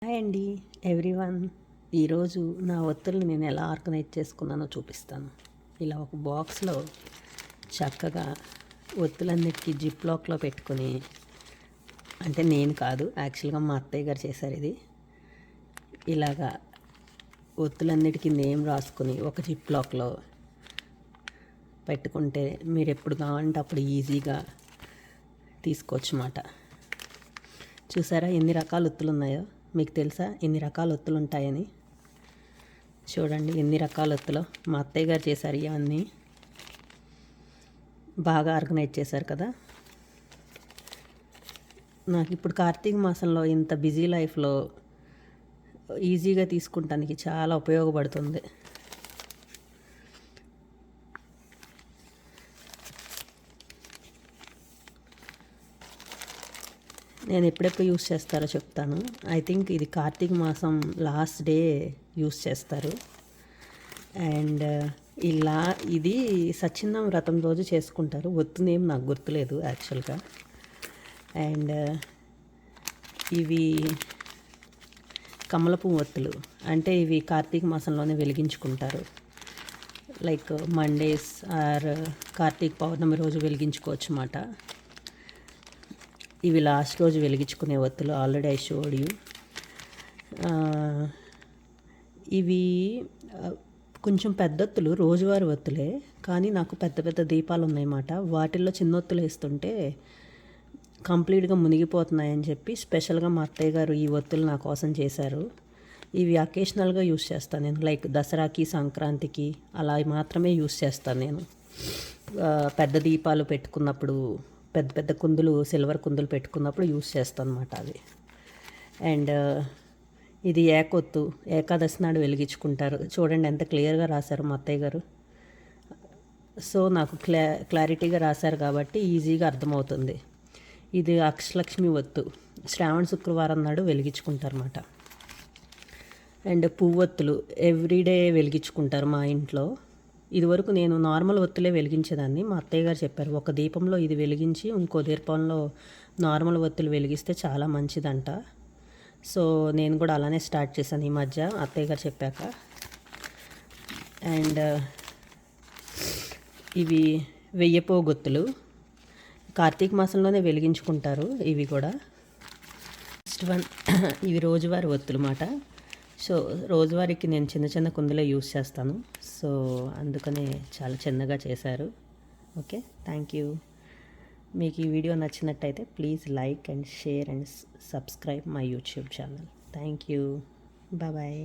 Hi అండి everyone. ఈరోజు నా ఒత్తుల్ని నేను ఎలా ఆర్గనైజ్ చేసుకున్నానో చూపిస్తాను. ఇలా ఒక బాక్స్లో చక్కగా ఒత్తులన్నిటికీ జిప్ లాక్లో పెట్టుకుని, అంటే నేను కాదు, యాక్చువల్గా మా అత్తయ్య గారు చేశారు ఇది. ఇలాగా ఒత్తులన్నిటికీ నేమ్ రాసుకుని ఒక జిప్ లాక్లో పెట్టుకుంటే మీరు ఎప్పుడు కావాలంటే అప్పుడు ఈజీగా తీసుకోవచ్చు అన్నమాట. చూసారా ఎన్ని రకాల ఒత్తులు ఉన్నాయో? మీకు తెలుసా ఎన్ని రకాల ఒత్తులు ఉంటాయని? చూడండి ఎన్ని రకాల ఒత్తులు మా అత్తయ్య గారు చేశారు. ఇవన్నీ బాగా ఆర్గనైజ్ చేశారు కదా. నాకు ఇప్పుడు కార్తీక మాసంలో ఇంత బిజీ లైఫ్లో ఈజీగా తీసుకుంటానికి చాలా ఉపయోగపడుతుంది. నేను ఎప్పుడెప్పుడు యూస్ చేస్తారో చెప్తాను. ఐ థింక్ ఇది కార్తీక మాసం లాస్ట్ డే యూస్ చేస్తారు. అండ్ ఇది సత్యనారాయణ వ్రతం రోజు చేసుకుంటారు. ఒత్తునేం నాకు గుర్తులేదు యాక్చువల్గా. అండ్ ఇవి కమలపు ఒత్తులు, అంటే ఇవి కార్తీక మాసంలోనే వెలిగించుకుంటారు. లైక్ మండేస్ ఆర్ కార్తీక పౌర్ణమి రోజు వెలిగించుకోవచ్చు అన్నమాట. ఇవి లాస్ట్ రోజు వెలిగించుకునే ఒత్తులు. Already I showed you. ఇవి కొంచెం పెద్ద ఒత్తులు, రోజువారీ ఒత్తులే, కానీ నాకు పెద్ద పెద్ద దీపాలు ఉన్నాయన్నమాట. వాటిల్లో చిన్న ఒత్తులు వేస్తుంటే కంప్లీట్గా మునిగిపోతున్నాయని చెప్పి స్పెషల్గా మా అత్తయ్య గారు ఈ ఒత్తులు నా కోసం చేశారు. ఇవి అకేషనల్గా యూస్ చేస్తాను నేను, లైక్ దసరాకి, సంక్రాంతికి అలా మాత్రమే యూస్ చేస్తాను నేను. పెద్ద దీపాలు పెట్టుకున్నప్పుడు, పెద్ద పెద్ద కుందులు, సిల్వర్ కుందులు పెట్టుకున్నప్పుడు యూస్ చేస్తాను అన్నమాట అవి. అండ్ ఇది ఏకొత్తు, ఏకాదశి నాడు వెలిగించుకుంటారు. చూడండి ఎంత క్లియర్గా రాశారు మా అత్తయ్య గారు. సో నాకు క్లారిటీగా రాశారు కాబట్టి ఈజీగా అర్థమవుతుంది. ఇది అక్షలక్ష్మి ఒత్తు, శ్రావణ శుక్రవారం నాడు వెలిగించుకుంటారన్నమాట. అండ్ పువ్వొత్తులు ఎవ్రీడే వెలిగించుకుంటారు మా ఇంట్లో. ఇదివరకు నేను నార్మల్ ఒత్తులే వెలిగించేదాన్ని. మా అత్తయ్య గారు చెప్పారు, ఒక దీపంలో ఇది వెలిగించి ఇంకో దీపంలో నార్మల్ ఒత్తులు వెలిగిస్తే చాలా మంచిదంట. సో నేను కూడా అలానే స్టార్ట్ చేశాను ఈ మధ్య అత్తయ్య గారు చెప్పాక. అండ్ ఇవి వెయ్యపోగొత్తులు కార్తీక మాసంలోనే వెలిగించుకుంటారు. ఇవి కూడా నెక్స్ట్ వన్ ఇవి రోజువారీ ఒత్తులు అన్నమాట. సో రోజువారీకి నేను చిన్న చిన్న కుందులే యూస్ చేస్తాను. సో అందుకనే చాలా చిన్నగా చేశారు. Okay, thank you. మీకు ఈ వీడియో నచ్చినట్టయితే please like and share and subscribe my YouTube channel. Thank you. Bye.